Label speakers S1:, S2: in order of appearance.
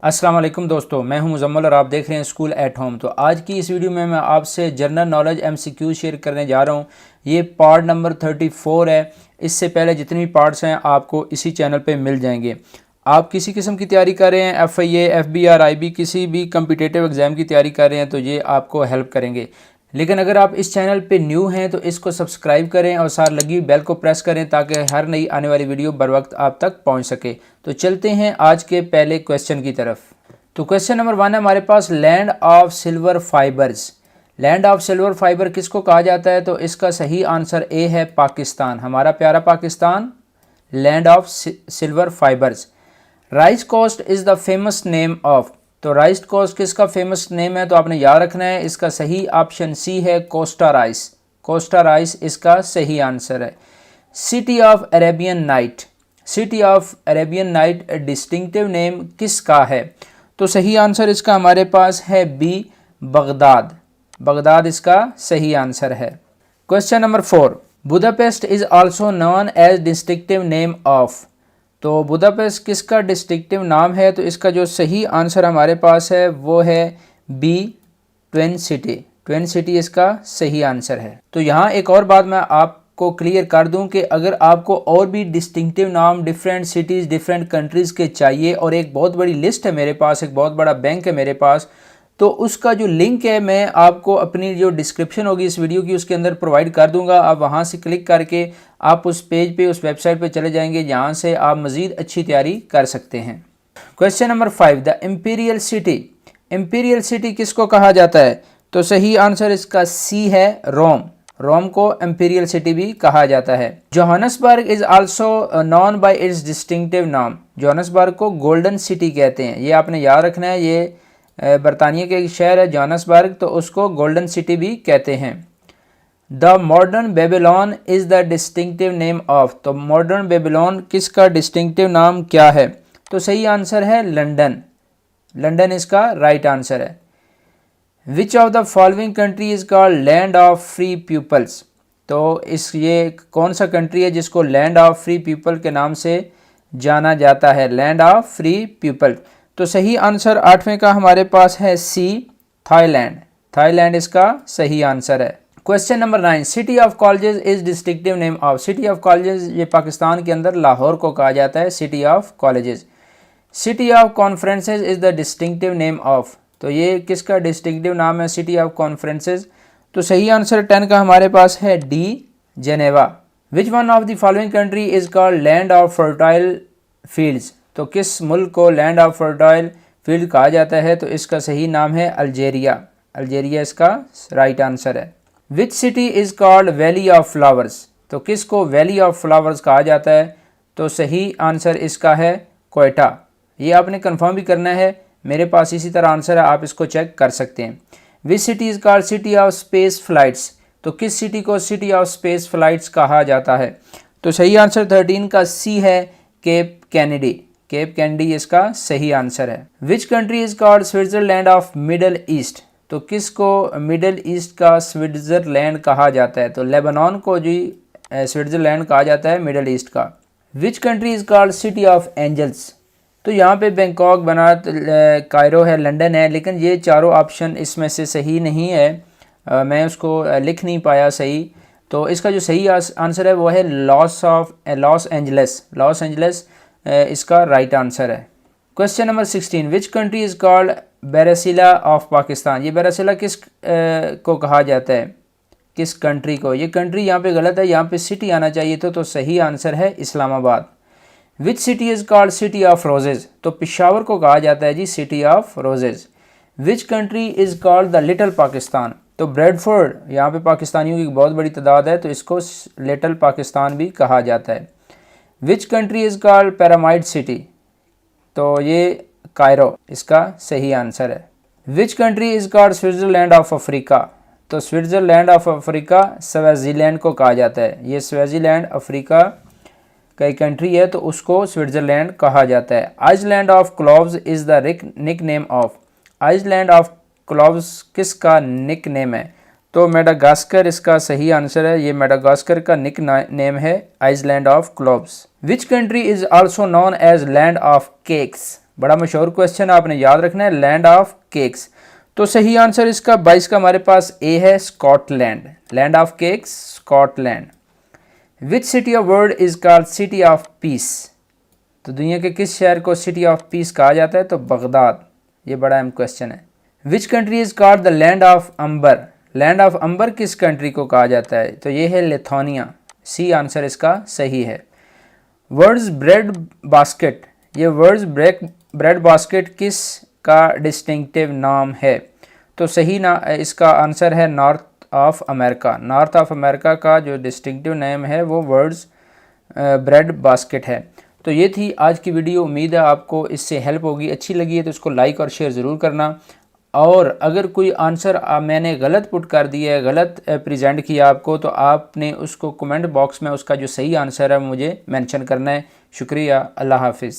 S1: अस्सलाम वालेकुम दोस्तों, मैं हूं मुजम्मल और आप देख रहे हैं स्कूल एट होम। तो आज की इस वीडियो में मैं आपसे जनरल नॉलेज MCQ शेयर करने जा रहा हूं। ये पार्ट नंबर 34 है। इससे पहले जितने भी पार्ट्स हैं आपको इसी चैनल पे मिल जाएंगे। आप किसी किस्म की तैयारी कर रहे हैं, FIA, FBR, IB, किसी भी कम्पिटिटिव एग्ज़ाम की तैयारी कर रहे हैं तो ये आपको हेल्प करेंगे। लेकिन अगर आप इस चैनल पे न्यू हैं तो इसको सब्सक्राइब करें और साथ लगी बेल को प्रेस करें ताकि हर नई आने वाली वीडियो बर वक्त आप तक पहुंच सके। तो चलते हैं आज के पहले क्वेश्चन की तरफ। तो क्वेश्चन नंबर 1 है हमारे पास, land of silver fibres. Land of silver fibre किसको कहा जाता है? तो इसका सही आंसर ए है पाकिस्तान, हमारा प्यारा Pakistan, land of silver fibres. Rice coast is the famous name of. तो राइस कोस्ट किसका फेमस नेम है? तो आपने याद रखना है, इसका सही ऑप्शन सी है कोस्टा राइस। कोस्टा राइस इसका सही आंसर है। City of Arabian night. City of Arabian night distinctive name किसका है? तो सही आंसर इसका हमारे पास है बी, बगदाद। बगदाद इसका सही आंसर है। Question number 4, Budapest is also known as distinctive name of. तो बुदापेस्ट किसका डिस्टिंक्टिव नाम है? तो इसका जो सही आंसर हमारे पास है वो है B, twin city. Twin city इसका सही आंसर है। तो यहाँ एक और बात मैं आपको क्लियर कर दूं कि अगर आपको और भी डिस्टिंक्टिव नाम डिफरेंट सिटीज़ डिफरेंट कंट्रीज़ के चाहिए, और एक बहुत बड़ी लिस्ट है मेरे पास, एक बहुत बड़ा बैंक है मेरे पास, तो उसका जो लिंक है मैं आपको अपनी जो डिस्क्रिप्शन होगी इस वीडियो की उसके अंदर प्रोवाइड कर दूंगा। आप वहां से क्लिक करके आप उस पेज पे, उस वेबसाइट पे चले जाएंगे जहां से आप मज़ीद अच्छी तैयारी कर सकते हैं। Question number 5, the imperial city. Imperial city किसको कहा जाता है? तो सही आंसर इसका सी है, रोम। रोम को इम्पीरियल सिटी भी कहा जाता है। Johannesburg is also known by it's distinctive नाम। जोहान्सबर्ग को गोल्डन सिटी कहते हैं, ये आपने याद रखना है। ये बरतानिया के एक शहर है जोहान्सबर्ग, तो उसको गोल्डन सिटी भी कहते हैं। The modern Babylon is the distinctive name of. तो मॉडर्न बेबीलोन किसका डिस्टिंक्टिव नाम क्या है? तो सही आंसर है लंदन। लंदन इसका राइट आंसर है। Which of the following country is called land of free peoples. तो ये कौन सा कंट्री है जिसको लैंड ऑफ फ्री पीपल के नाम से जाना जाता है? Land of free people. तो सही आंसर 8वें का हमारे पास है सी, थाईलैंड। थाईलैंड इसका सही आंसर है। Question number 9, city of colleges is डिस्ट्रिक्टिव name of. City of colleges ये पाकिस्तान के अंदर लाहौर को कहा जाता है city of colleges. City of conferences is the distinctive name of. तो ये किसका डिस्टिंक्टिव नाम है सिटी ऑफ कॉन्फ्रेंसेस? तो सही आंसर 10 का हमारे पास है D, Geneva. Which one of the following country is called land of fertile fields. तो किस मुल्क को लैंड ऑफ फर्टाइल फील्ड कहा जाता है? तो इसका सही नाम है अल्जेरिया। अल्जेरिया इसका राइट आंसर है। विच city is called valley of flowers. तो किसको वैली ऑफ फ्लावर्स कहा जाता है? तो सही आंसर इसका है कोयटा। ये आपने कंफर्म भी करना है, मेरे पास इसी तरह आंसर है, आप इसको चेक कर सकते हैं। विच city is called city of space flights. तो किस सिटी को सिटी ऑफ स्पेस फ्लाइट्स कहा जाता है? तो सही आंसर 13 का सी है, केप कैनेडी। केप कैनेडी इसका सही आंसर है। Which country is called Switzerland of middle east. तो किसको मिडल ईस्ट का स्विट्जरलैंड कहा जाता है? तो लेबनान को जी स्विट्जरलैंड कहा जाता है मिडल ईस्ट का। Which country is called city of angels. तो यहाँ पे बैंकॉक, बनात, कायरो है, लंदन है, लेकिन ये चारों ऑप्शन इसमें से सही नहीं है। मैं उसको लिख नहीं पाया सही। तो इसका जो सही आंसर है वो है लॉस एंजल्स। लॉस एंजल्स इसका राइट आंसर है। Question number 16, which country is called Barcelona of Pakistan. ये बैरसीला किस को कहा जाता है? किस कंट्री को? ये कंट्री यहाँ पे गलत है, यहाँ पे सिटी आना चाहिए तो सही आंसर है Islamabad. Which city is called city of roses. तो पेशावर को कहा जाता है जी city of roses. Which country is called the little Pakistan. तो ब्रेडफोर्ड, यहाँ पे पाकिस्तानियों की बहुत बड़ी तादाद है तो इसको लिटिल पाकिस्तान भी कहा जाता है। Which country is called pyramid city. तो ये कायरो इसका सही आंसर है। Which country is called Switzerland of Africa. तो स्विट्ज़रलैंड ऑफ अफ्रीका स्वाज़ीलैंड को कहा जाता है। ये स्वाज़ीलैंड अफ्रीका का एक कंट्री है तो उसको स्विट्ज़रलैंड कहा जाता है। Island of cloves is the nickname of. Island of cloves किसका निक नेम है? तो मेडागास्कर इसका सही आंसर है। ये मेडागास्कर का निक नेम है island of cloves. Which country is also known as land of cakes. बड़ा मशहूर क्वेश्चन आपने याद रखना है, लैंड ऑफ केक्स। तो सही आंसर इसका 22 का हमारे पास ए है, Scotland. Land of cakes, Scotland. Which city of world is called city of peace? तो दुनिया के किस शहर को सिटी ऑफ पीस कहा जाता है? तो बगदाद। ये बड़ा अहम क्वेश्चन है। Which country is called the land of amber? Land of amber किस कंट्री को कहा जाता है? तो ये है लिथुआनिया। सी आंसर इसका सही है। वर्ड्स ब्रेड बास्केट, ये वर्ड्स ब्रेड बास्केट किस का डिस्टिंक्टिव नाम है? तो सही ना इसका आंसर है north of America. North of America का जो डिस्टिंक्टिव नेम है वो वर्ड्स ब्रेड बास्केट है। तो ये थी आज की वीडियो। उम्मीद है आपको इससे हेल्प होगी। अच्छी लगी है तो इसको लाइक और शेयर ज़रूर करना। और अगर कोई आंसर मैंने गलत पुट कर दिया है, गलत प्रेजेंट किया आपको, तो आपने उसको कमेंट बॉक्स में उसका जो सही आंसर है मुझे मेंशन करना है। शुक्रिया। अल्लाह हाफिज़।